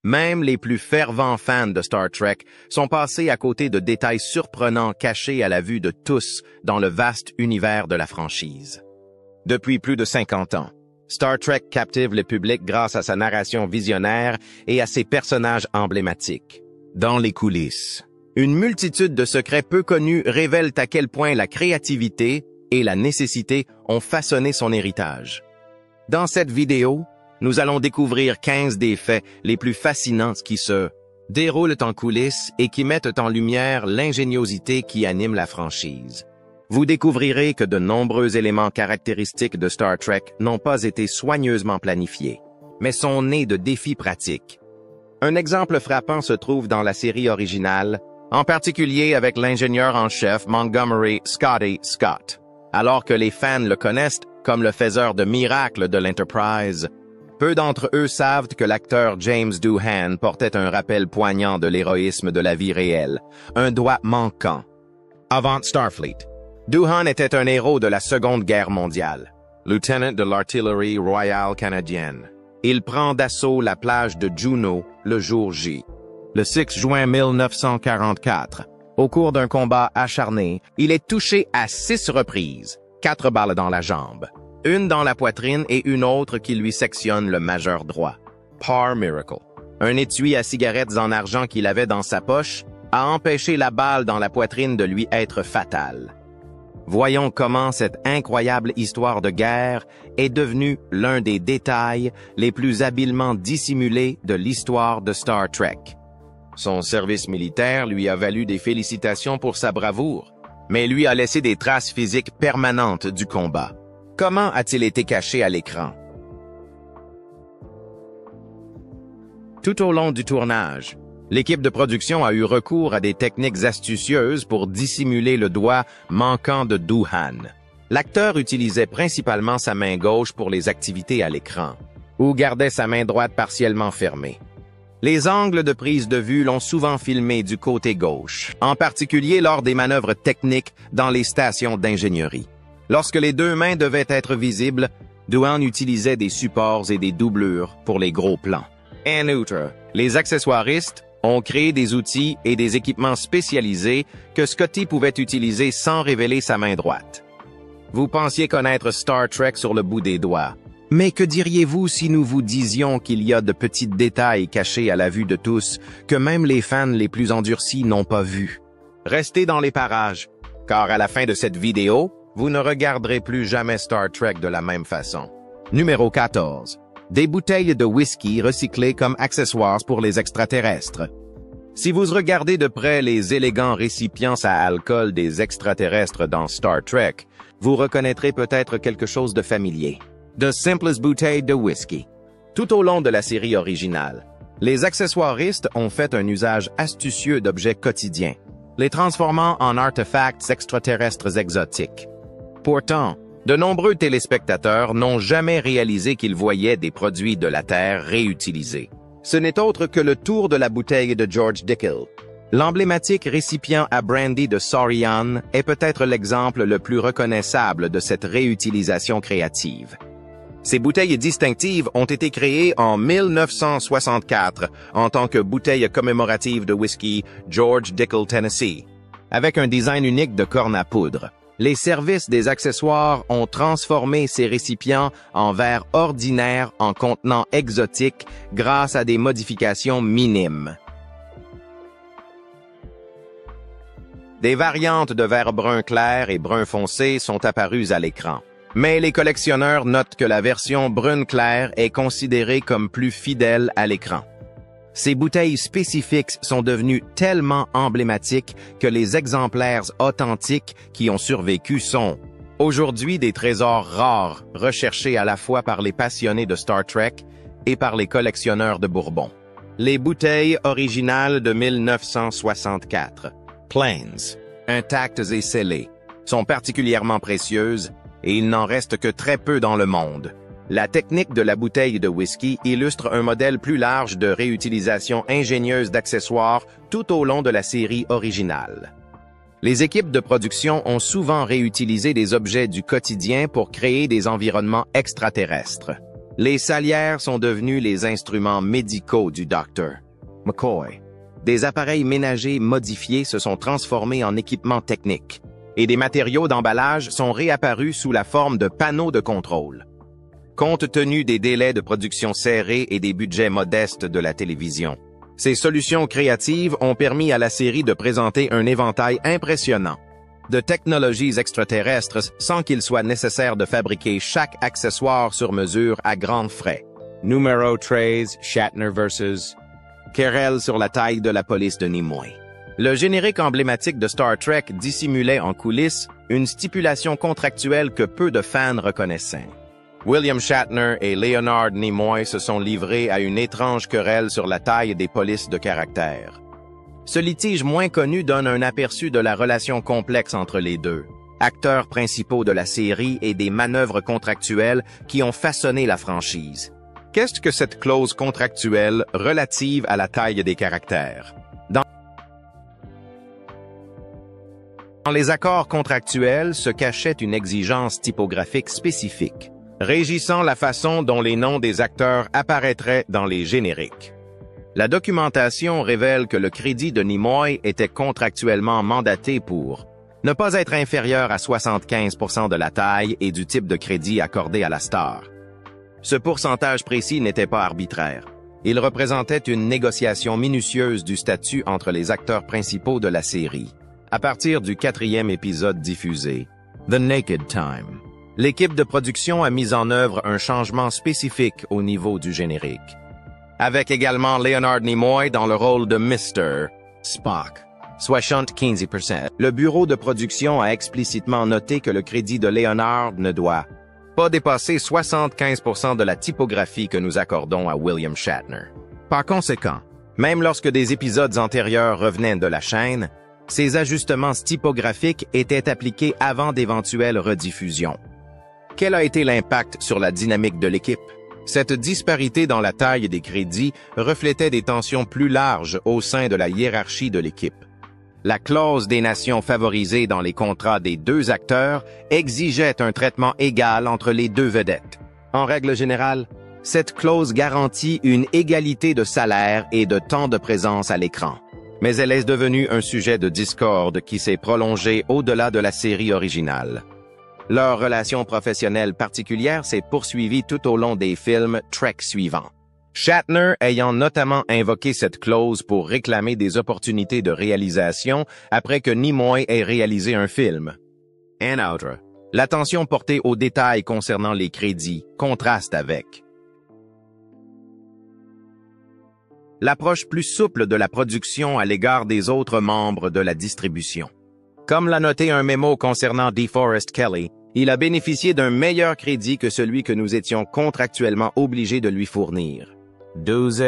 Même les plus fervents fans de Star Trek sont passés à côté de détails surprenants cachés à la vue de tous dans le vaste univers de la franchise. Depuis plus de 50 ans, Star Trek captive le public grâce à sa narration visionnaire et à ses personnages emblématiques. Dans les coulisses, une multitude de secrets peu connus révèlent à quel point la créativité et la nécessité ont façonné son héritage. Dans cette vidéo, nous allons découvrir 15 des faits les plus fascinants qui se déroulent en coulisses et qui mettent en lumière l'ingéniosité qui anime la franchise. Vous découvrirez que de nombreux éléments caractéristiques de Star Trek n'ont pas été soigneusement planifiés, mais sont nés de défis pratiques. Un exemple frappant se trouve dans la série originale, en particulier avec l'ingénieur en chef Montgomery Scotty Scott. Alors que les fans le connaissent comme le faiseur de miracles de l'Enterprise, peu d'entre eux savent que l'acteur James Doohan portait un rappel poignant de l'héroïsme de la vie réelle, un doigt manquant. Avant Starfleet, Doohan était un héros de la Seconde Guerre mondiale, lieutenant de l'artillerie royale canadienne. Il prend d'assaut la plage de Juneau le jour J. Le 6 juin 1944, au cours d'un combat acharné, il est touché à 6 reprises, 4 balles dans la jambe, une dans la poitrine et une autre qui lui sectionne le majeur droit. Par miracle, un étui à cigarettes en argent qu'il avait dans sa poche a empêché la balle dans la poitrine de lui être fatale. Voyons comment cette incroyable histoire de guerre est devenue l'un des détails les plus habilement dissimulés de l'histoire de Star Trek. Son service militaire lui a valu des félicitations pour sa bravoure, mais lui a laissé des traces physiques permanentes du combat. Comment a-t-il été caché à l'écran? Tout au long du tournage, l'équipe de production a eu recours à des techniques astucieuses pour dissimuler le doigt manquant de Doohan. L'acteur utilisait principalement sa main gauche pour les activités à l'écran, ou gardait sa main droite partiellement fermée. Les angles de prise de vue l'ont souvent filmé du côté gauche, en particulier lors des manœuvres techniques dans les stations d'ingénierie. Lorsque les 2 mains devaient être visibles, Doohan utilisait des supports et des doublures pour les gros plans. En outre, les accessoiristes ont créé des outils et des équipements spécialisés que Scotty pouvait utiliser sans révéler sa main droite. Vous pensiez connaître Star Trek sur le bout des doigts. Mais que diriez-vous si nous vous disions qu'il y a de petits détails cachés à la vue de tous que même les fans les plus endurcis n'ont pas vus? Restez dans les parages, car à la fin de cette vidéo, vous ne regarderez plus jamais Star Trek de la même façon. Numéro 14. Des bouteilles de whisky recyclées comme accessoires pour les extraterrestres. Si vous regardez de près les élégants récipients à alcool des extraterrestres dans Star Trek, vous reconnaîtrez peut-être quelque chose de familier. De simples bouteilles de whisky. Tout au long de la série originale, les accessoiristes ont fait un usage astucieux d'objets quotidiens, les transformant en artefacts extraterrestres exotiques. Pourtant, de nombreux téléspectateurs n'ont jamais réalisé qu'ils voyaient des produits de la Terre réutilisés. Ce n'est autre que le tour de la bouteille de George Dickel. L'emblématique récipient à brandy de Saurian est peut-être l'exemple le plus reconnaissable de cette réutilisation créative. Ces bouteilles distinctives ont été créées en 1964 en tant que bouteille commémorative de whisky George Dickel Tennessee, avec un design unique de corne à poudre. Les services des accessoires ont transformé ces récipients en verres ordinaires en contenants exotiques grâce à des modifications minimes. Des variantes de verre brun clair et brun foncé sont apparues à l'écran. Mais les collectionneurs notent que la version brune claire est considérée comme plus fidèle à l'écran. Ces bouteilles spécifiques sont devenues tellement emblématiques que les exemplaires authentiques qui ont survécu sont aujourd'hui des trésors rares recherchés à la fois par les passionnés de Star Trek et par les collectionneurs de Bourbon. Les bouteilles originales de 1964, Plains, intactes et scellées, sont particulièrement précieuses et il n'en reste que très peu dans le monde. La technique de la bouteille de whisky illustre un modèle plus large de réutilisation ingénieuse d'accessoires tout au long de la série originale. Les équipes de production ont souvent réutilisé des objets du quotidien pour créer des environnements extraterrestres. Les salières sont devenues les instruments médicaux du Dr. McCoy. Des appareils ménagers modifiés se sont transformés en équipements techniques, et des matériaux d'emballage sont réapparus sous la forme de panneaux de contrôle. Compte tenu des délais de production serrés et des budgets modestes de la télévision, ces solutions créatives ont permis à la série de présenter un éventail impressionnant de technologies extraterrestres sans qu'il soit nécessaire de fabriquer chaque accessoire sur mesure à grands frais. Numéro 13, Shatner vs. Querelle sur la taille de la police de Nimoy. Le générique emblématique de Star Trek dissimulait en coulisses une stipulation contractuelle que peu de fans reconnaissaient. William Shatner et Leonard Nimoy se sont livrés à une étrange querelle sur la taille des polices de caractère. Ce litige moins connu donne un aperçu de la relation complexe entre les deux, acteurs principaux de la série et des manœuvres contractuelles qui ont façonné la franchise. Qu'est-ce que cette clause contractuelle relative à la taille des caractères? Dans les accords contractuels se cachait une exigence typographique spécifique, régissant la façon dont les noms des acteurs apparaîtraient dans les génériques. La documentation révèle que le crédit de Nimoy était contractuellement mandaté pour ne pas être inférieur à 75% de la taille et du type de crédit accordé à la star. Ce pourcentage précis n'était pas arbitraire. Il représentait une négociation minutieuse du statut entre les acteurs principaux de la série. À partir du 4e épisode diffusé, The Naked Time, l'équipe de production a mis en œuvre un changement spécifique au niveau du générique, avec également Leonard Nimoy dans le rôle de Mr. Spock. 75%. Le bureau de production a explicitement noté que le crédit de Leonard ne doit pas dépasser 75% de la typographie que nous accordons à William Shatner. Par conséquent, même lorsque des épisodes antérieurs revenaient de la chaîne, ces ajustements typographiques étaient appliqués avant d'éventuelles rediffusions. Quel a été l'impact sur la dynamique de l'équipe? Cette disparité dans la taille des crédits reflétait des tensions plus larges au sein de la hiérarchie de l'équipe. La clause des nations favorisées dans les contrats des deux acteurs exigeait un traitement égal entre les deux vedettes. En règle générale, cette clause garantit une égalité de salaire et de temps de présence à l'écran. Mais elle est devenue un sujet de discorde qui s'est prolongé au-delà de la série originale. Leur relation professionnelle particulière s'est poursuivie tout au long des films Trek suivants. Shatner ayant notamment invoqué cette clause pour réclamer des opportunités de réalisation après que Nimoy ait réalisé un film. En outre, l'attention portée aux détails concernant les crédits contraste avec l'approche plus souple de la production à l'égard des autres membres de la distribution. Comme l'a noté un mémo concernant DeForest Kelley, il a bénéficié d'un meilleur crédit que celui que nous étions contractuellement obligés de lui fournir. 12.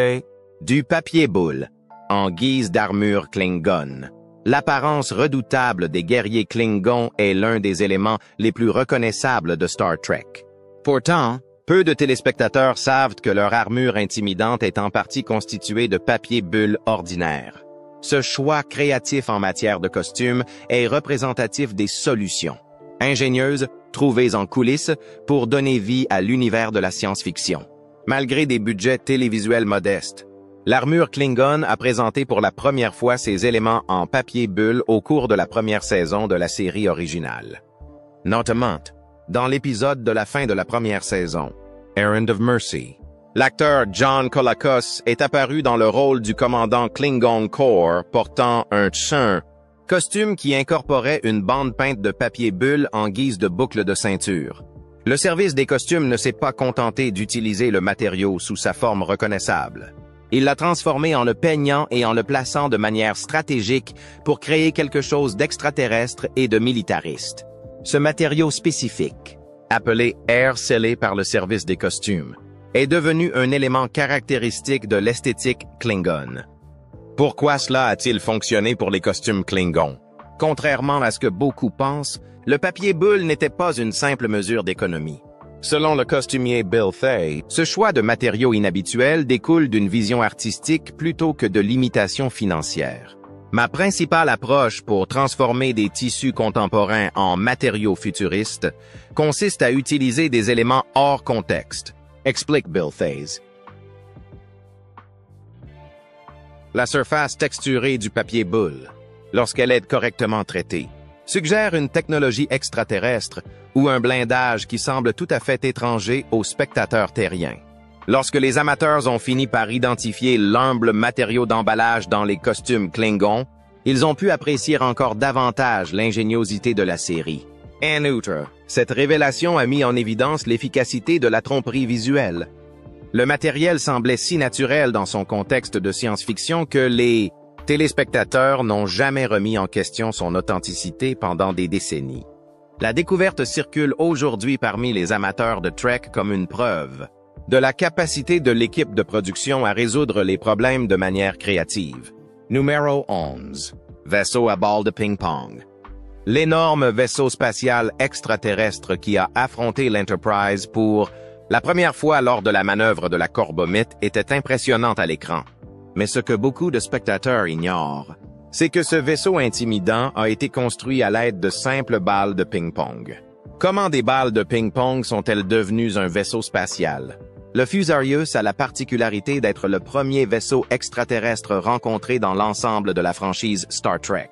Du papier boule, en guise d'armure Klingon. L'apparence redoutable des guerriers Klingons est l'un des éléments les plus reconnaissables de Star Trek. Pourtant, peu de téléspectateurs savent que leur armure intimidante est en partie constituée de papier bulle ordinaire. Ce choix créatif en matière de costumes est représentatif des solutions ingénieuses trouvées en coulisses pour donner vie à l'univers de la science-fiction. Malgré des budgets télévisuels modestes, l'armure Klingon a présenté pour la première fois ses éléments en papier bulle au cours de la première saison de la série originale. Notamment, dans l'épisode de la fin de la première saison, Errand of Mercy, l'acteur John Colicos est apparu dans le rôle du commandant Klingon Corps portant un tsun, costume qui incorporait une bande peinte de papier bulle en guise de boucle de ceinture. Le service des costumes ne s'est pas contenté d'utiliser le matériau sous sa forme reconnaissable. Il l'a transformé en le peignant et en le plaçant de manière stratégique pour créer quelque chose d'extraterrestre et de militariste. Ce matériau spécifique, appelé air scellé par le service des costumes, est devenu un élément caractéristique de l'esthétique Klingon. Pourquoi cela a-t-il fonctionné pour les costumes Klingon? Contrairement à ce que beaucoup pensent, le papier bulle n'était pas une simple mesure d'économie. Selon le costumier Bill Thay, ce choix de matériaux inhabituels découle d'une vision artistique plutôt que de limitation financière. Ma principale approche pour transformer des tissus contemporains en matériaux futuristes consiste à utiliser des éléments hors contexte, explique Bill Thays. La surface texturée du papier boule, lorsqu'elle est correctement traitée, suggère une technologie extraterrestre ou un blindage qui semble tout à fait étranger aux spectateurs terriens. Lorsque les amateurs ont fini par identifier l'humble matériau d'emballage dans les costumes Klingons, ils ont pu apprécier encore davantage l'ingéniosité de la série. En outre, cette révélation a mis en évidence l'efficacité de la tromperie visuelle. Le matériel semblait si naturel dans son contexte de science-fiction que les téléspectateurs n'ont jamais remis en question son authenticité pendant des décennies. La découverte circule aujourd'hui parmi les amateurs de Trek comme une preuve de la capacité de l'équipe de production à résoudre les problèmes de manière créative. Numéro 11. Vaisseau à balle de ping-pong. L'énorme vaisseau spatial extraterrestre qui a affronté l'Enterprise pour la première fois lors de la manœuvre de la Corbomite était impressionnante à l'écran. Mais ce que beaucoup de spectateurs ignorent, c'est que ce vaisseau intimidant a été construit à l'aide de simples balles de ping-pong. Comment des balles de ping-pong sont-elles devenues un vaisseau spatial? Le Fusarius a la particularité d'être le premier vaisseau extraterrestre rencontré dans l'ensemble de la franchise Star Trek.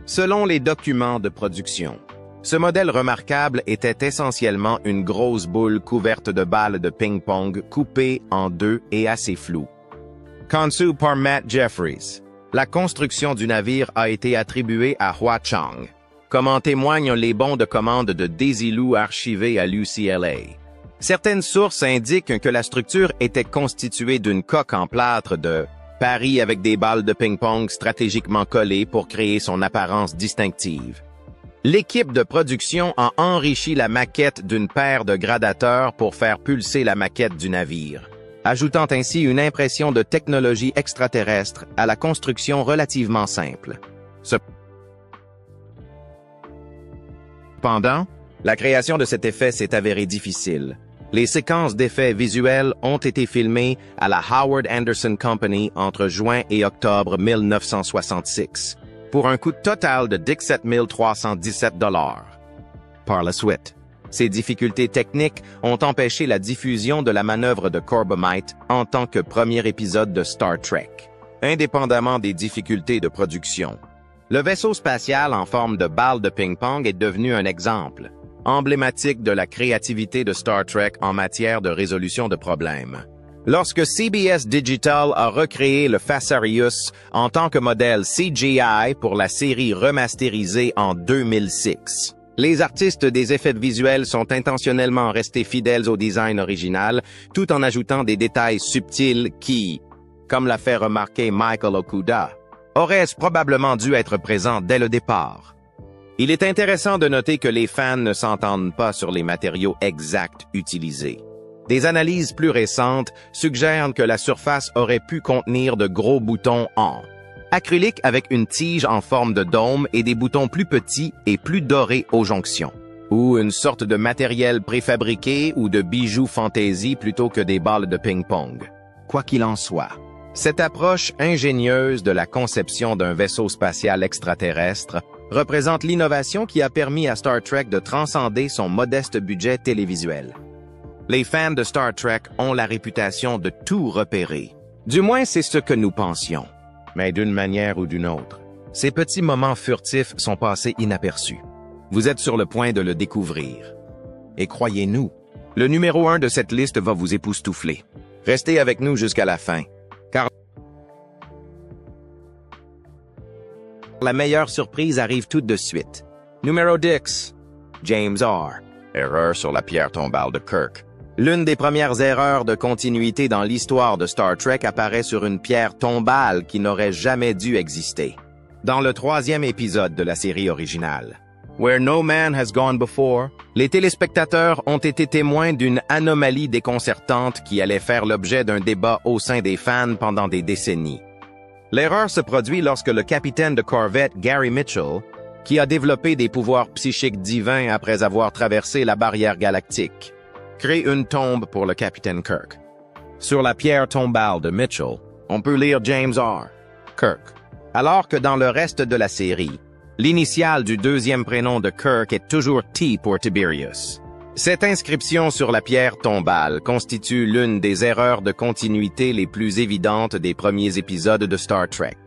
Selon les documents de production, ce modèle remarquable était essentiellement une grosse boule couverte de balles de ping-pong coupées en deux et assez floues. Conçu par Matt Jeffries, la construction du navire a été attribuée à Hua Chang, comme en témoignent les bons de commande de Desilu archivés à l'UCLA. Certaines sources indiquent que la structure était constituée d'une coque en plâtre de Paris avec des balles de ping-pong stratégiquement collées pour créer son apparence distinctive. L'équipe de production a enrichi la maquette d'une paire de gradateurs pour faire pulser la maquette du navire, ajoutant ainsi une impression de technologie extraterrestre à la construction relativement simple. Cependant, la création de cet effet s'est avérée difficile. Les séquences d'effets visuels ont été filmées à la Howard Anderson Company entre juin et octobre 1966, pour un coût total de 17 317 $. Par la suite, ces difficultés techniques ont empêché la diffusion de la manœuvre de Corbomite en tant que premier épisode de Star Trek. Indépendamment des difficultés de production, le vaisseau spatial en forme de balle de ping-pong est devenu un exemple emblématique de la créativité de Star Trek en matière de résolution de problèmes. Lorsque CBS Digital a recréé le Fusarius en tant que modèle CGI pour la série remasterisée en 2006, les artistes des effets visuels sont intentionnellement restés fidèles au design original, tout en ajoutant des détails subtils qui, comme l'a fait remarquer Michael Okuda, auraient probablement dû être présents dès le départ. Il est intéressant de noter que les fans ne s'entendent pas sur les matériaux exacts utilisés. Des analyses plus récentes suggèrent que la surface aurait pu contenir de gros boutons en acrylique avec une tige en forme de dôme et des boutons plus petits et plus dorés aux jonctions, ou une sorte de matériel préfabriqué ou de bijoux fantaisie plutôt que des balles de ping-pong. Quoi qu'il en soit, cette approche ingénieuse de la conception d'un vaisseau spatial extraterrestre représente l'innovation qui a permis à Star Trek de transcender son modeste budget télévisuel. Les fans de Star Trek ont la réputation de tout repérer. Du moins, c'est ce que nous pensions. Mais d'une manière ou d'une autre, ces petits moments furtifs sont passés inaperçus. Vous êtes sur le point de le découvrir. Et croyez-nous, le numéro 1 de cette liste va vous époustoufler. Restez avec nous jusqu'à la fin, car la meilleure surprise arrive tout de suite. Numéro 10. James R. Erreur sur la pierre tombale de Kirk. L'une des premières erreurs de continuité dans l'histoire de Star Trek apparaît sur une pierre tombale qui n'aurait jamais dû exister. Dans le 3e épisode de la série originale, Where No Man Has Gone Before, les téléspectateurs ont été témoins d'une anomalie déconcertante qui allait faire l'objet d'un débat au sein des fans pendant des décennies. L'erreur se produit lorsque le capitaine de corvette Gary Mitchell, qui a développé des pouvoirs psychiques divins après avoir traversé la barrière galactique, crée une tombe pour le capitaine Kirk. Sur la pierre tombale de Mitchell, on peut lire James R. Kirk, alors que dans le reste de la série, l'initiale du deuxième prénom de Kirk est toujours T pour Tiberius. Cette inscription sur la pierre tombale constitue l'une des erreurs de continuité les plus évidentes des premiers épisodes de Star Trek,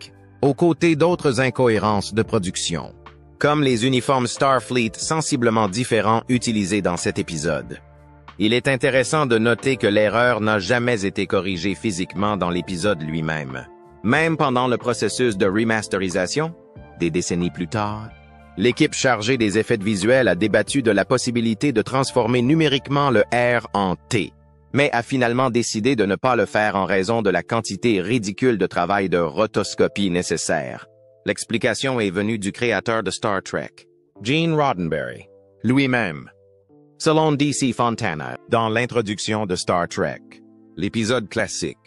aux côtés d'autres incohérences de production, comme les uniformes Starfleet sensiblement différents utilisés dans cet épisode. Il est intéressant de noter que l'erreur n'a jamais été corrigée physiquement dans l'épisode lui-même. Même pendant le processus de remasterisation, des décennies plus tard, l'équipe chargée des effets visuels a débattu de la possibilité de transformer numériquement le R en T, mais a finalement décidé de ne pas le faire en raison de la quantité ridicule de travail de rotoscopie nécessaire. L'explication est venue du créateur de Star Trek, Gene Roddenberry, lui-même. Selon D.C. Fontana, dans l'introduction de Star Trek, l'épisode classique,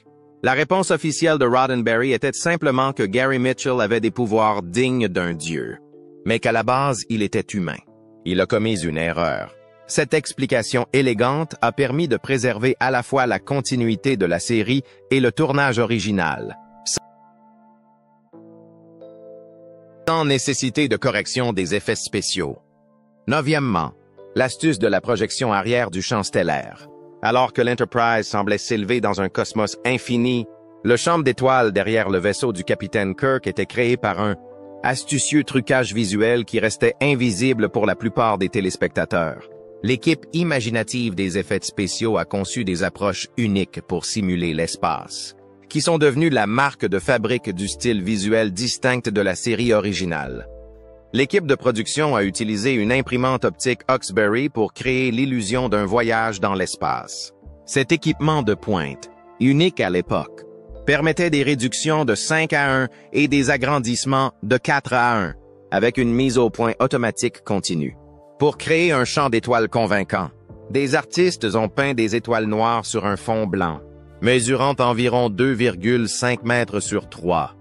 la réponse officielle de Roddenberry était simplement que Gary Mitchell avait des pouvoirs dignes d'un dieu, mais qu'à la base, il était humain. Il a commis une erreur. Cette explication élégante a permis de préserver à la fois la continuité de la série et le tournage original, sans nécessité de correction des effets spéciaux. Neuvièmement, l'astuce de la projection arrière du champ stellaire. Alors que l'Enterprise semblait s'élever dans un cosmos infini, le champ d'étoiles derrière le vaisseau du capitaine Kirk était créé par un astucieux trucage visuel qui restait invisible pour la plupart des téléspectateurs. L'équipe imaginative des effets spéciaux a conçu des approches uniques pour simuler l'espace, qui sont devenues la marque de fabrique du style visuel distinct de la série originale. L'équipe de production a utilisé une imprimante optique Hawkesbury pour créer l'illusion d'un voyage dans l'espace. Cet équipement de pointe, unique à l'époque, permettait des réductions de 5 à 1 et des agrandissements de 4 à 1, avec une mise au point automatique continue. Pour créer un champ d'étoiles convaincant, des artistes ont peint des étoiles noires sur un fond blanc, mesurant environ 2,5 mètres sur 3.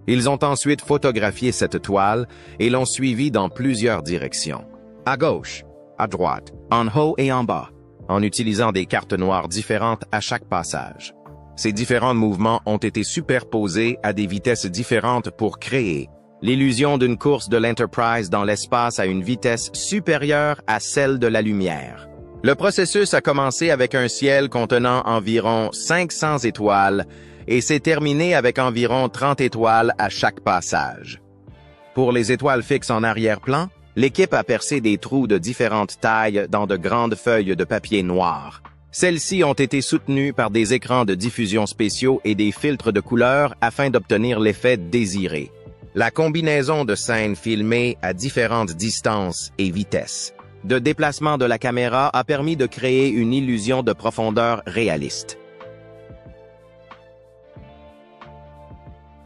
Ils ont ensuite photographié cette toile et l'ont suivie dans plusieurs directions. À gauche, à droite, en haut et en bas, en utilisant des cartes noires différentes à chaque passage. Ces différents mouvements ont été superposés à des vitesses différentes pour créer l'illusion d'une course de l'Enterprise dans l'espace à une vitesse supérieure à celle de la lumière. Le processus a commencé avec un ciel contenant environ 500 étoiles et s'est terminé avec environ 30 étoiles à chaque passage. Pour les étoiles fixes en arrière-plan, l'équipe a percé des trous de différentes tailles dans de grandes feuilles de papier noir. Celles-ci ont été soutenues par des écrans de diffusion spéciaux et des filtres de couleurs afin d'obtenir l'effet désiré. La combinaison de scènes filmées à différentes distances et vitesses de déplacement de la caméra a permis de créer une illusion de profondeur réaliste.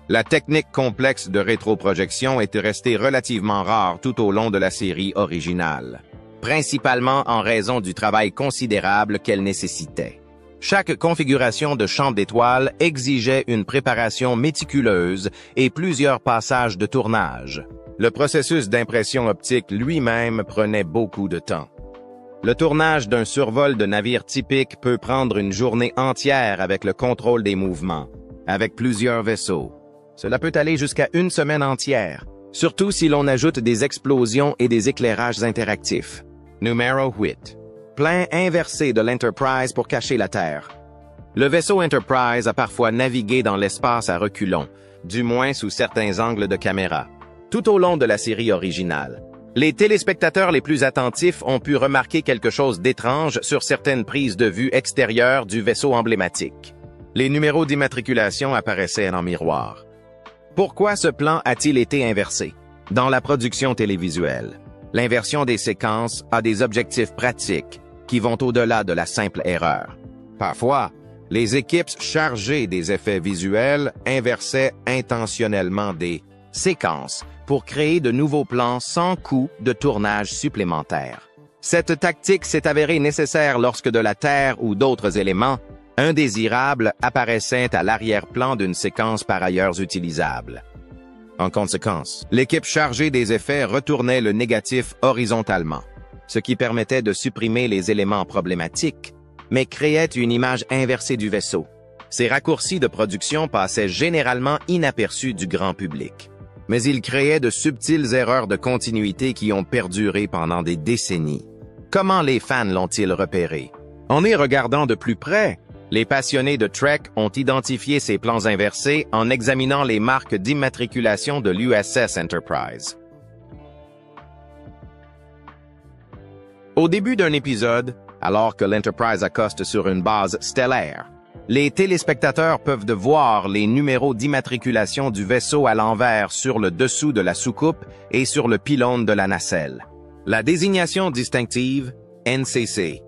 La technique complexe de rétroprojection était restée relativement rare tout au long de la série originale, principalement en raison du travail considérable qu'elle nécessitait. Chaque configuration de champ d'étoiles exigeait une préparation méticuleuse et plusieurs passages de tournage. Le processus d'impression optique lui-même prenait beaucoup de temps. Le tournage d'un survol de navire typique peut prendre une journée entière avec le contrôle des mouvements, avec plusieurs vaisseaux. Cela peut aller jusqu'à une semaine entière, surtout si l'on ajoute des explosions et des éclairages interactifs. Numéro 8. Plein inversé de l'Enterprise pour cacher la Terre. Le vaisseau Enterprise a parfois navigué dans l'espace à reculons, du moins sous certains angles de caméra. Tout au long de la série originale, les téléspectateurs les plus attentifs ont pu remarquer quelque chose d'étrange sur certaines prises de vue extérieures du vaisseau emblématique. Les numéros d'immatriculation apparaissaient en miroir. Pourquoi ce plan a-t-il été inversé? Dans la production télévisuelle, l'inversion des séquences a des objectifs pratiques qui vont au-delà de la simple erreur. Parfois, les équipes chargées des effets visuels inversaient intentionnellement des séquences pour créer de nouveaux plans sans coût de tournage supplémentaire. Cette tactique s'est avérée nécessaire lorsque de la Terre ou d'autres éléments indésirables apparaissaient à l'arrière-plan d'une séquence par ailleurs utilisable. En conséquence, l'équipe chargée des effets retournait le négatif horizontalement, ce qui permettait de supprimer les éléments problématiques, mais créait une image inversée du vaisseau. Ces raccourcis de production passaient généralement inaperçus du grand public, mais ils créaient de subtiles erreurs de continuité qui ont perduré pendant des décennies. Comment les fans l'ont-ils repéré? En y regardant de plus près, les passionnés de Trek ont identifié ces plans inversés en examinant les marques d'immatriculation de l'USS Enterprise. Au début d'un épisode, alors que l'Enterprise accoste sur une base stellaire, les téléspectateurs peuvent voir les numéros d'immatriculation du vaisseau à l'envers sur le dessous de la soucoupe et sur le pylône de la nacelle. La désignation distinctive NCC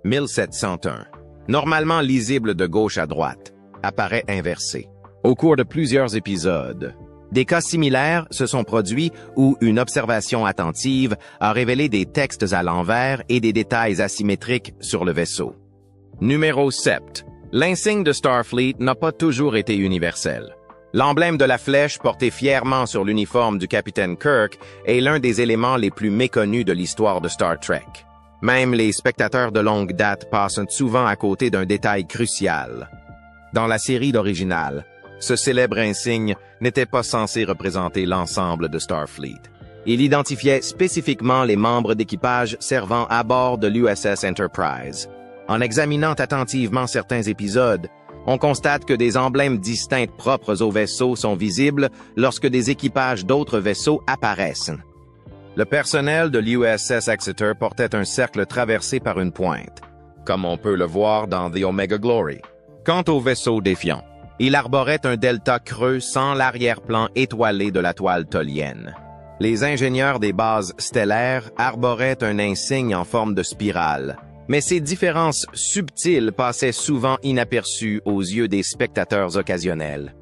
1701, normalement lisible de gauche à droite, apparaît inversée. Au cours de plusieurs épisodes, des cas similaires se sont produits où une observation attentive a révélé des textes à l'envers et des détails asymétriques sur le vaisseau. Numéro 7. L'insigne de Starfleet n'a pas toujours été universel. L'emblème de la flèche porté fièrement sur l'uniforme du capitaine Kirk est l'un des éléments les plus méconnus de l'histoire de Star Trek. Même les spectateurs de longue date passent souvent à côté d'un détail crucial. Dans la série d'original, ce célèbre insigne n'était pas censé représenter l'ensemble de Starfleet. Il identifiait spécifiquement les membres d'équipage servant à bord de l'USS Enterprise. En examinant attentivement certains épisodes, on constate que des emblèmes distincts propres au vaisseau sont visibles lorsque des équipages d'autres vaisseaux apparaissent. Le personnel de l'USS Exeter portait un cercle traversé par une pointe, comme on peut le voir dans The Omega Glory. Quant au vaisseau défiant, il arborait un delta creux sans l'arrière-plan étoilé de la toile tolienne. Les ingénieurs des bases stellaires arboraient un insigne en forme de spirale, mais ces différences subtiles passaient souvent inaperçues aux yeux des spectateurs occasionnels.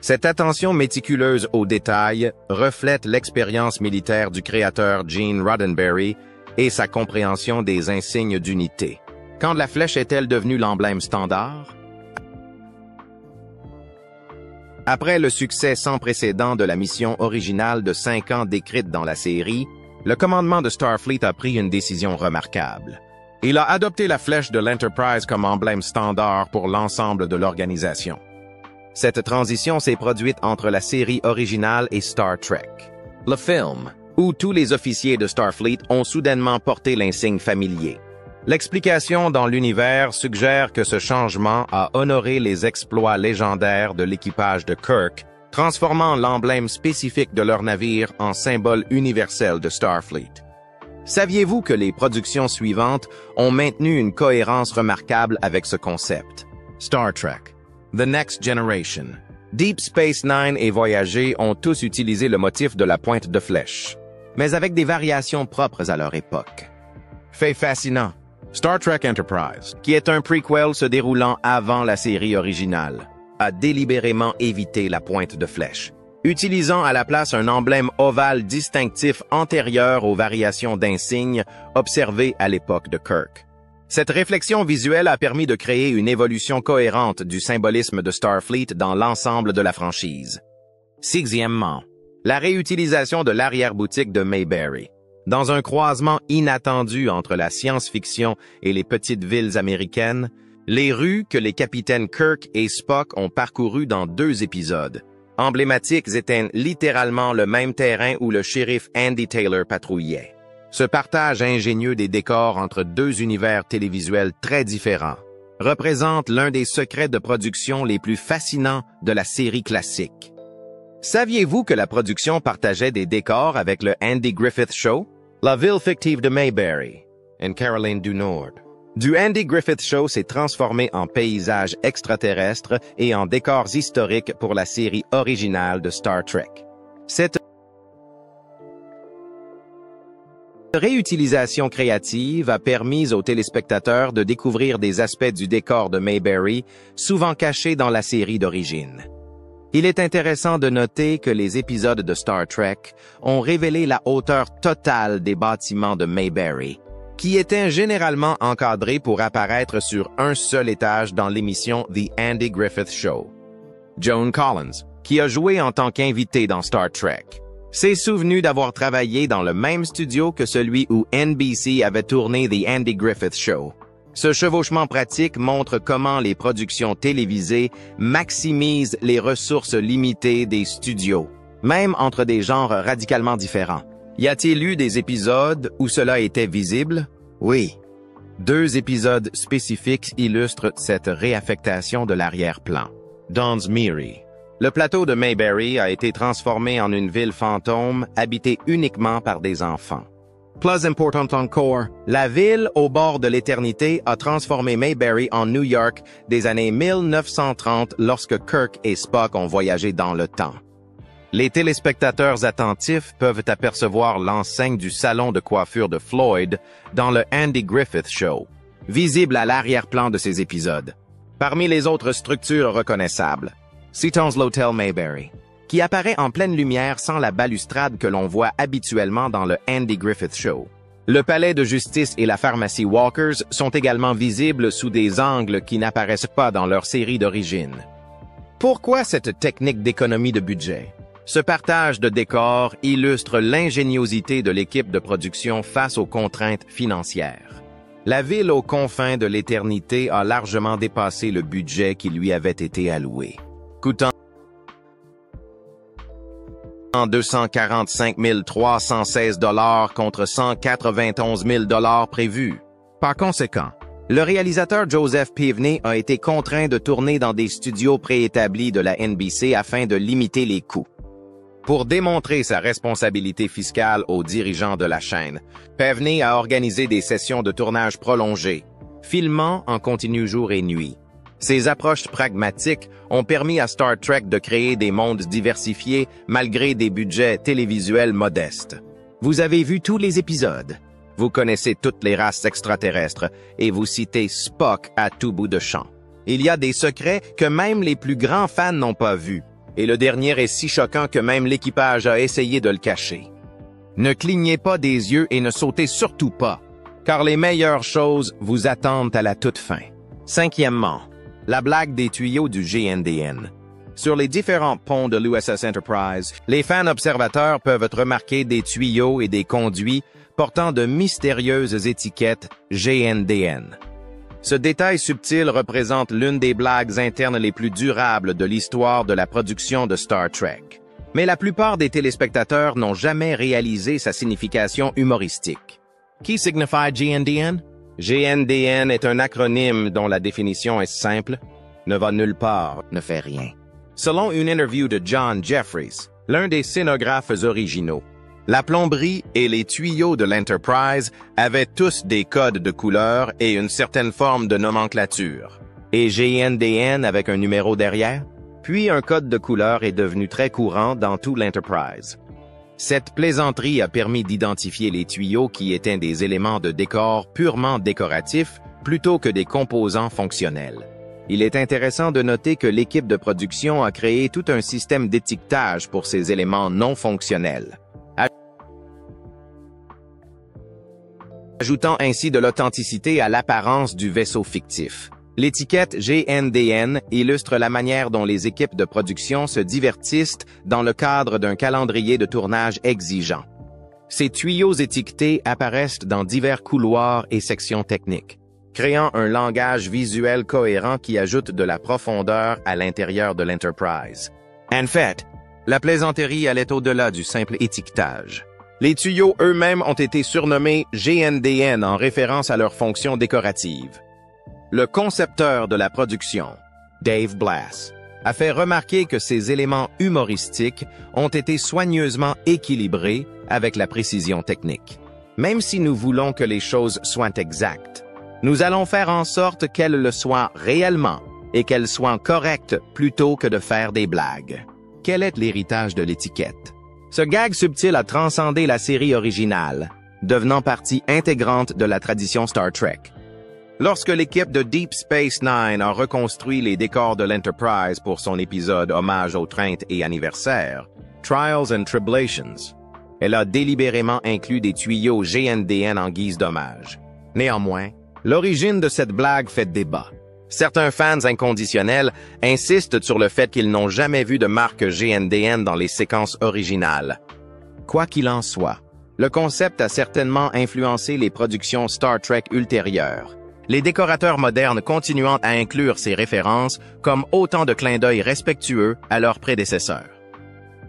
Cette attention méticuleuse aux détails reflète l'expérience militaire du créateur Gene Roddenberry et sa compréhension des insignes d'unité. Quand la flèche est-elle devenue l'emblème standard? Après le succès sans précédent de la mission originale de 5 ans décrite dans la série, le commandement de Starfleet a pris une décision remarquable. Il a adopté la flèche de l'Enterprise comme emblème standard pour l'ensemble de l'organisation. Cette transition s'est produite entre la série originale et Star Trek. Le film, où tous les officiers de Starfleet ont soudainement porté l'insigne familier. L'explication dans l'univers suggère que ce changement a honoré les exploits légendaires de l'équipage de Kirk, transformant l'emblème spécifique de leur navire en symbole universel de Starfleet. Saviez-vous que les productions suivantes ont maintenu une cohérence remarquable avec ce concept? Star Trek, The Next Generation, Deep Space Nine et Voyager ont tous utilisé le motif de la pointe de flèche, mais avec des variations propres à leur époque. Fait fascinant, Star Trek Enterprise, qui est un prequel se déroulant avant la série originale, a délibérément évité la pointe de flèche, utilisant à la place un emblème ovale distinctif antérieur aux variations d'insignes observées à l'époque de Kirk. Cette réflexion visuelle a permis de créer une évolution cohérente du symbolisme de Starfleet dans l'ensemble de la franchise. Sixièmement, la réutilisation de l'arrière-boutique de Mayberry. Dans un croisement inattendu entre la science-fiction et les petites villes américaines, les rues que les capitaines Kirk et Spock ont parcourues dans 2 épisodes, emblématiques étaient littéralement le même terrain où le shérif Andy Taylor patrouillait. Ce partage ingénieux des décors entre 2 univers télévisuels très différents représente l'un des secrets de production les plus fascinants de la série classique. Saviez-vous que la production partageait des décors avec le Andy Griffith Show? La ville fictive de Mayberry, en Caroline du Nord. Du Andy Griffith Show s'est transformé en paysage extraterrestre et en décors historiques pour la série originale de Star Trek. Cette réutilisation créative a permis aux téléspectateurs de découvrir des aspects du décor de Mayberry, souvent cachés dans la série d'origine. Il est intéressant de noter que les épisodes de Star Trek ont révélé la hauteur totale des bâtiments de Mayberry, qui étaient généralement encadrés pour apparaître sur un seul étage dans l'émission The Andy Griffith Show. Joan Collins, qui a joué en tant qu'invité dans Star Trek, s'est souvenu d'avoir travaillé dans le même studio que celui où NBC avait tourné The Andy Griffith Show. Ce chevauchement pratique montre comment les productions télévisées maximisent les ressources limitées des studios, même entre des genres radicalement différents. Y a-t-il eu des épisodes où cela était visible? Oui. 2 épisodes spécifiques illustrent cette réaffectation de l'arrière-plan. Don's Merry. Le plateau de Mayberry a été transformé en une ville fantôme habitée uniquement par des enfants. Plus important encore, la ville au bord de l'éternité a transformé Mayberry en New York des années 1930 lorsque Kirk et Spock ont voyagé dans le temps. Les téléspectateurs attentifs peuvent apercevoir l'enseigne du salon de coiffure de Floyd dans le Andy Griffith Show, visible à l'arrière-plan de ces épisodes. Parmi les autres structures reconnaissables, Seaton's l'Hôtel Mayberry, qui apparaît en pleine lumière sans la balustrade que l'on voit habituellement dans le Andy Griffith Show. Le palais de justice et la pharmacie Walkers sont également visibles sous des angles qui n'apparaissent pas dans leur série d'origine. Pourquoi cette technique d'économie de budget? Ce partage de décors illustre l'ingéniosité de l'équipe de production face aux contraintes financières. La ville aux confins de l'éternité a largement dépassé le budget qui lui avait été alloué, coûtant 245 316 $ contre 191 000 $ prévus. Par conséquent, le réalisateur Joseph Pevney a été contraint de tourner dans des studios préétablis de la NBC afin de limiter les coûts. Pour démontrer sa responsabilité fiscale aux dirigeants de la chaîne, Pevney a organisé des sessions de tournage prolongées, filmant en continu jour et nuit. Ces approches pragmatiques ont permis à Star Trek de créer des mondes diversifiés malgré des budgets télévisuels modestes. Vous avez vu tous les épisodes. Vous connaissez toutes les races extraterrestres et vous citez Spock à tout bout de champ. Il y a des secrets que même les plus grands fans n'ont pas vus, et le dernier est si choquant que même l'équipage a essayé de le cacher. Ne clignez pas des yeux et ne sautez surtout pas, car les meilleures choses vous attendent à la toute fin. Cinquièmement, la blague des tuyaux du GNDN. Sur les différents ponts de l'USS Enterprise, les fans observateurs peuvent remarquer des tuyaux et des conduits portant de mystérieuses étiquettes GNDN. Ce détail subtil représente l'une des blagues internes les plus durables de l'histoire de la production de Star Trek. Mais la plupart des téléspectateurs n'ont jamais réalisé sa signification humoristique. Qui signifie GNDN? GNDN est un acronyme dont la définition est simple, ne va nulle part, ne fait rien. Selon une interview de John Jeffries, l'un des scénographes originaux, la plomberie et les tuyaux de l'Enterprise avaient tous des codes de couleur et une certaine forme de nomenclature. Et GNDN avec un numéro derrière? Puis un code de couleur est devenu très courant dans tout l'Enterprise. Cette plaisanterie a permis d'identifier les tuyaux qui étaient des éléments de décor purement décoratifs plutôt que des composants fonctionnels. Il est intéressant de noter que l'équipe de production a créé tout un système d'étiquetage pour ces éléments non fonctionnels, ajoutant ainsi de l'authenticité à l'apparence du vaisseau fictif. L'étiquette GNDN illustre la manière dont les équipes de production se divertissent dans le cadre d'un calendrier de tournage exigeant. Ces tuyaux étiquetés apparaissent dans divers couloirs et sections techniques, créant un langage visuel cohérent qui ajoute de la profondeur à l'intérieur de l'Enterprise. En fait, la plaisanterie allait au-delà du simple étiquetage. Les tuyaux eux-mêmes ont été surnommés GNDN en référence à leur fonction décorative. Le concepteur de la production, Dave Blass, a fait remarquer que ces éléments humoristiques ont été soigneusement équilibrés avec la précision technique. Même si nous voulons que les choses soient exactes, nous allons faire en sorte qu'elles le soient réellement et qu'elles soient correctes plutôt que de faire des blagues. Quel est l'héritage de l'étiquette? Ce gag subtil a transcendé la série originale, devenant partie intégrante de la tradition Star Trek. Lorsque l'équipe de Deep Space Nine a reconstruit les décors de l'Enterprise pour son épisode Hommage aux 30 et anniversaire, Trials and Tribulations, elle a délibérément inclus des tuyaux GNDN en guise d'hommage. Néanmoins, l'origine de cette blague fait débat. Certains fans inconditionnels insistent sur le fait qu'ils n'ont jamais vu de marque GNDN dans les séquences originales. Quoi qu'il en soit, le concept a certainement influencé les productions Star Trek ultérieures, les décorateurs modernes continuant à inclure ces références comme autant de clins d'œil respectueux à leurs prédécesseurs.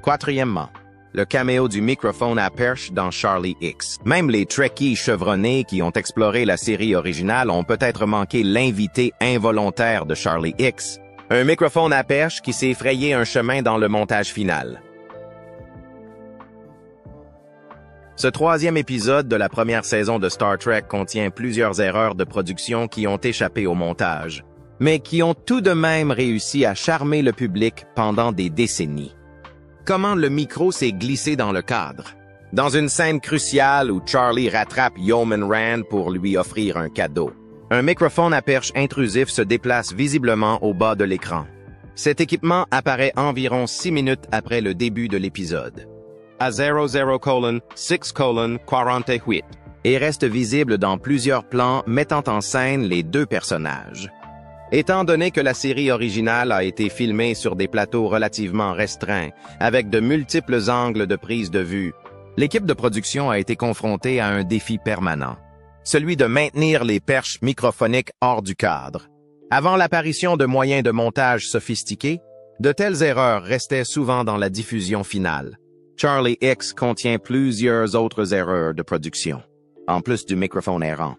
Quatrièmement, le caméo du microphone à perche dans Charlie X. Même les Trekkies chevronnés qui ont exploré la série originale ont peut-être manqué l'invité involontaire de Charlie X, un microphone à perche qui s'est frayé un chemin dans le montage final. Ce troisième épisode de la première saison de Star Trek contient plusieurs erreurs de production qui ont échappé au montage, mais qui ont tout de même réussi à charmer le public pendant des décennies. Comment le micro s'est glissé dans le cadre? Dans une scène cruciale où Charlie rattrape Yeoman Rand pour lui offrir un cadeau. Un microphone à perche intrusif se déplace visiblement au bas de l'écran. Cet équipement apparaît environ 6 minutes après le début de l'épisode. À 00:6:48 et reste visible dans plusieurs plans mettant en scène les deux personnages. Étant donné que la série originale a été filmée sur des plateaux relativement restreints, avec de multiples angles de prise de vue, l'équipe de production a été confrontée à un défi permanent, celui de maintenir les perches microphoniques hors du cadre. Avant l'apparition de moyens de montage sophistiqués, de telles erreurs restaient souvent dans la diffusion finale. Charlie X contient plusieurs autres erreurs de production, en plus du microphone errant.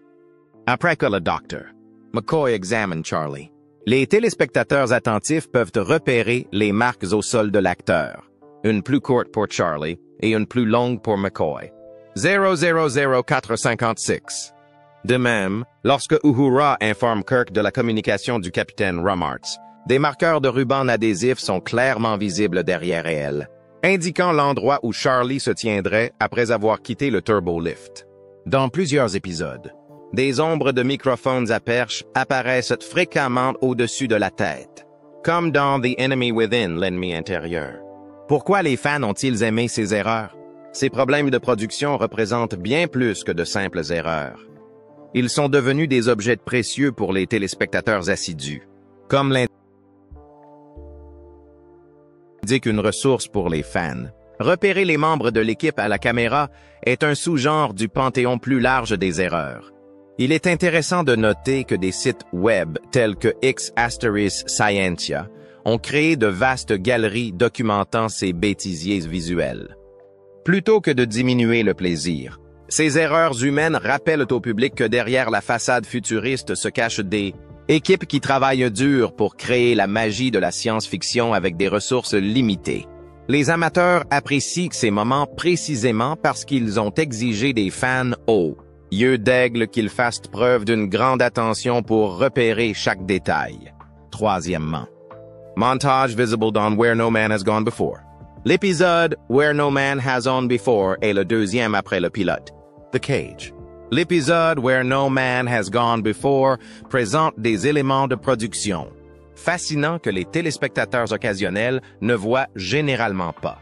Après que le Dr. McCoy examine Charlie, les téléspectateurs attentifs peuvent repérer les marques au sol de l'acteur, une plus courte pour Charlie et une plus longue pour McCoy. 000456. De même, lorsque Uhura informe Kirk de la communication du capitaine Romarts, des marqueurs de ruban adhésif sont clairement visibles derrière elle, indiquant l'endroit où Charlie se tiendrait après avoir quitté le turbolift. Dans plusieurs épisodes, des ombres de microphones à perche apparaissent fréquemment au-dessus de la tête, comme dans The Enemy Within, l'ennemi intérieur. Pourquoi les fans ont-ils aimé ces erreurs? Ces problèmes de production représentent bien plus que de simples erreurs. Ils sont devenus des objets précieux pour les téléspectateurs assidus, comme l'indique une ressource pour les fans. Repérer les membres de l'équipe à la caméra est un sous-genre du panthéon plus large des erreurs. Il est intéressant de noter que des sites web tels que X*Scientia ont créé de vastes galeries documentant ces bêtisiers visuels. Plutôt que de diminuer le plaisir, ces erreurs humaines rappellent au public que derrière la façade futuriste se cachent des équipes qui travaillent dur pour créer la magie de la science-fiction avec des ressources limitées. Les amateurs apprécient ces moments précisément parce qu'ils ont exigé des fans yeux d'aigle qu'ils fassent preuve d'une grande attention pour repérer chaque détail. Troisièmement, montage visible dans Where No Man Has Gone Before. L'épisode Where No Man Has Gone Before est le deuxième après le pilote, The Cage. L'épisode Where No Man Has Gone Before présente des éléments de production fascinants que les téléspectateurs occasionnels ne voient généralement pas.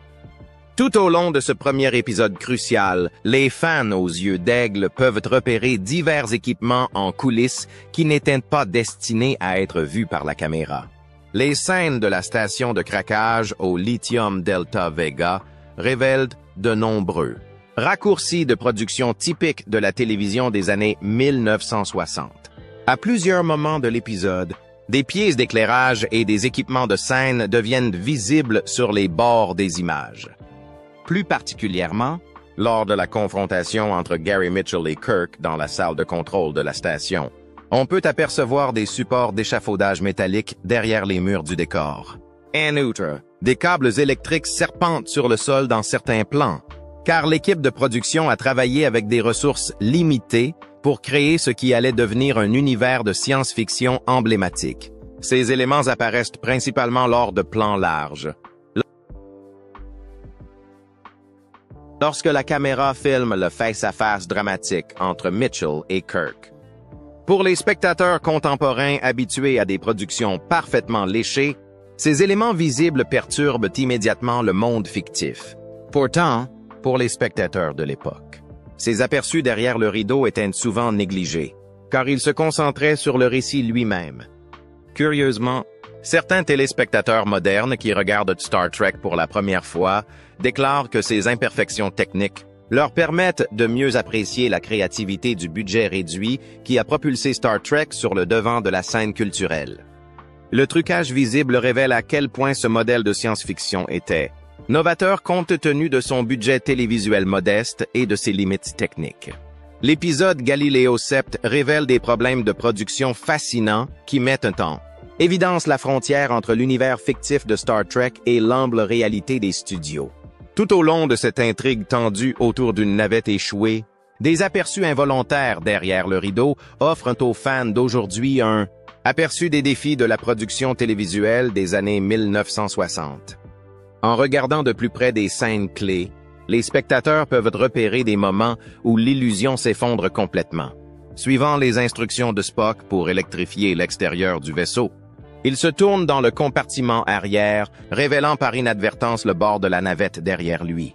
Tout au long de ce premier épisode crucial, les fans aux yeux d'aigle peuvent repérer divers équipements en coulisses qui n'étaient pas destinés à être vus par la caméra. Les scènes de la station de craquage au Lithium Delta Vega révèlent de nombreux raccourcis de production typiques de la télévision des années 1960. À plusieurs moments de l'épisode, des pièces d'éclairage et des équipements de scène deviennent visibles sur les bords des images. Plus particulièrement, lors de la confrontation entre Gary Mitchell et Kirk dans la salle de contrôle de la station, on peut apercevoir des supports d'échafaudage métallique derrière les murs du décor. En outre, des câbles électriques serpentent sur le sol dans certains plans, car l'équipe de production a travaillé avec des ressources limitées pour créer ce qui allait devenir un univers de science-fiction emblématique. Ces éléments apparaissent principalement lors de plans larges. Lorsque la caméra filme le face-à-face dramatique entre Mitchell et Kirk. Pour les spectateurs contemporains habitués à des productions parfaitement léchées, ces éléments visibles perturbent immédiatement le monde fictif. Pourtant, pour les spectateurs de l'époque, ces aperçus derrière le rideau étaient souvent négligés, car ils se concentraient sur le récit lui-même. Curieusement, certains téléspectateurs modernes qui regardent Star Trek pour la première fois déclarent que ces imperfections techniques leur permettent de mieux apprécier la créativité du budget réduit qui a propulsé Star Trek sur le devant de la scène culturelle. Le trucage visible révèle à quel point ce modèle de science-fiction était Novateur compte tenu de son budget télévisuel modeste et de ses limites techniques. L'épisode Galileo Sept révèle des problèmes de production fascinants qui mettent un temps. Évidence la frontière entre l'univers fictif de Star Trek et l'humble réalité des studios. Tout au long de cette intrigue tendue autour d'une navette échouée, des aperçus involontaires derrière le rideau offrent aux fans d'aujourd'hui un aperçu des défis de la production télévisuelle des années 1960. En regardant de plus près des scènes clés, les spectateurs peuvent repérer des moments où l'illusion s'effondre complètement. Suivant les instructions de Spock pour électrifier l'extérieur du vaisseau, il se tourne dans le compartiment arrière, révélant par inadvertance le bord de la navette derrière lui.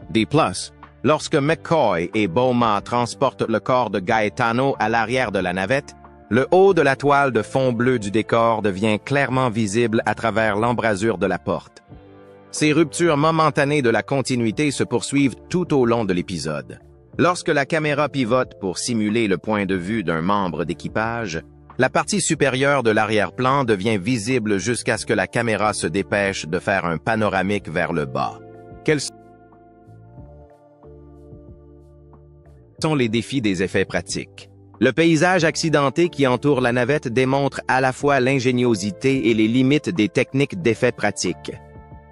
Des plus, lorsque McCoy et Boma transportent le corps de Gaetano à l'arrière de la navette, le haut de la toile de fond bleu du décor devient clairement visible à travers l'embrasure de la porte. Ces ruptures momentanées de la continuité se poursuivent tout au long de l'épisode. Lorsque la caméra pivote pour simuler le point de vue d'un membre d'équipage, la partie supérieure de l'arrière-plan devient visible jusqu'à ce que la caméra se dépêche de faire un panoramique vers le bas. Quels sont les défis des effets pratiques? Le paysage accidenté qui entoure la navette démontre à la fois l'ingéniosité et les limites des techniques d'effets pratiques.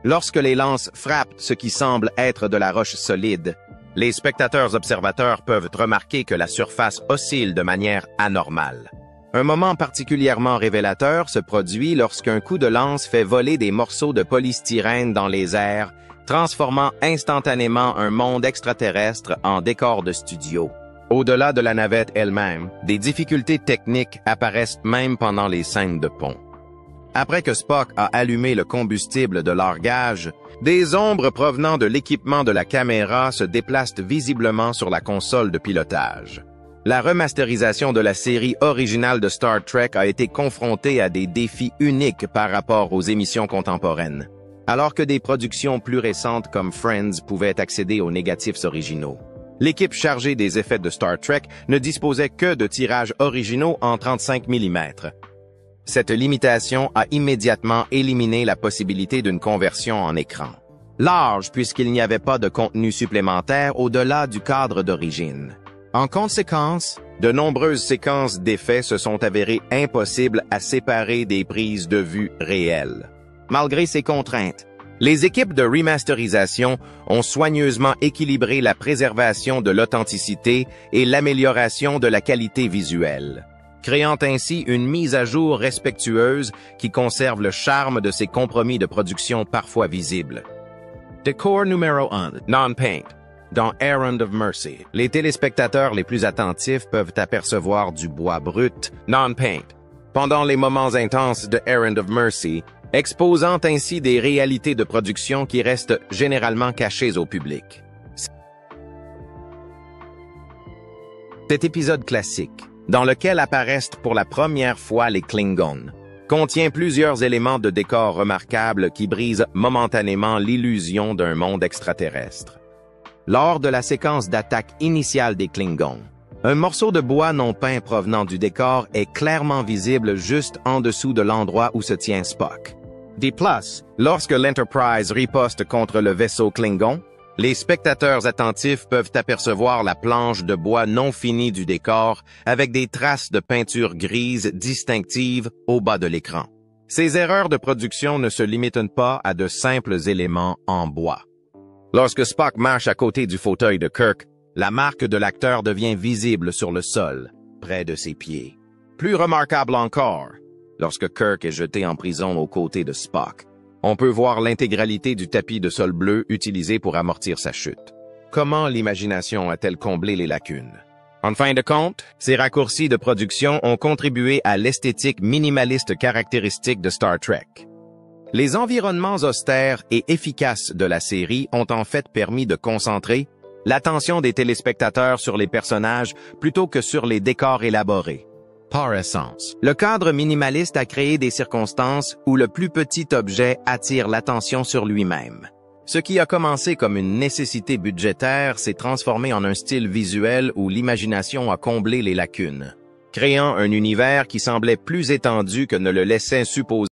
Lorsque les lances frappent ce qui semble être de la roche solide, les spectateurs observateurs peuvent remarquer que la surface oscille de manière anormale. Un moment particulièrement révélateur se produit lorsqu'un coup de lance fait voler des morceaux de polystyrène dans les airs, transformant instantanément un monde extraterrestre en décor de studio. Au-delà de la navette elle-même, des difficultés techniques apparaissent même pendant les scènes de pont. Après que Spock a allumé le combustible de largage, des ombres provenant de l'équipement de la caméra se déplacent visiblement sur la console de pilotage. La remasterisation de la série originale de Star Trek a été confrontée à des défis uniques par rapport aux émissions contemporaines, alors que des productions plus récentes comme Friends pouvaient accéder aux négatifs originaux. L'équipe chargée des effets de Star Trek ne disposait que de tirages originaux en 35 mm. Cette limitation a immédiatement éliminé la possibilité d'une conversion en écran large puisqu'il n'y avait pas de contenu supplémentaire au-delà du cadre d'origine. En conséquence, de nombreuses séquences d'effets se sont avérées impossibles à séparer des prises de vue réelles. Malgré ces contraintes, les équipes de remasterisation ont soigneusement équilibré la préservation de l'authenticité et l'amélioration de la qualité visuelle, créant ainsi une mise à jour respectueuse qui conserve le charme de ces compromis de production parfois visibles. Décor numéro 1, Non-Paint. Dans Errand of Mercy, les téléspectateurs les plus attentifs peuvent apercevoir du bois brut, Non-Paint, pendant les moments intenses de Errand of Mercy, exposant ainsi des réalités de production qui restent généralement cachées au public. Cet épisode classique, dans lequel apparaissent pour la première fois les Klingons, contient plusieurs éléments de décor remarquables qui brisent momentanément l'illusion d'un monde extraterrestre. Lors de la séquence d'attaque initiale des Klingons, un morceau de bois non peint provenant du décor est clairement visible juste en dessous de l'endroit où se tient Spock. De plus, lorsque l'Enterprise riposte contre le vaisseau Klingon, les spectateurs attentifs peuvent apercevoir la planche de bois non finie du décor avec des traces de peinture grise distinctives au bas de l'écran. Ces erreurs de production ne se limitent pas à de simples éléments en bois. Lorsque Spock marche à côté du fauteuil de Kirk, la marque de l'acteur devient visible sur le sol, près de ses pieds. Plus remarquable encore, lorsque Kirk est jeté en prison aux côtés de Spock, on peut voir l'intégralité du tapis de sol bleu utilisé pour amortir sa chute. Comment l'imagination a-t-elle comblé les lacunes? En fin de compte, ces raccourcis de production ont contribué à l'esthétique minimaliste caractéristique de Star Trek. Les environnements austères et efficaces de la série ont en fait permis de concentrer l'attention des téléspectateurs sur les personnages plutôt que sur les décors élaborés. Par essence, le cadre minimaliste a créé des circonstances où le plus petit objet attire l'attention sur lui-même. Ce qui a commencé comme une nécessité budgétaire s'est transformé en un style visuel où l'imagination a comblé les lacunes, créant un univers qui semblait plus étendu que ne le laissait supposer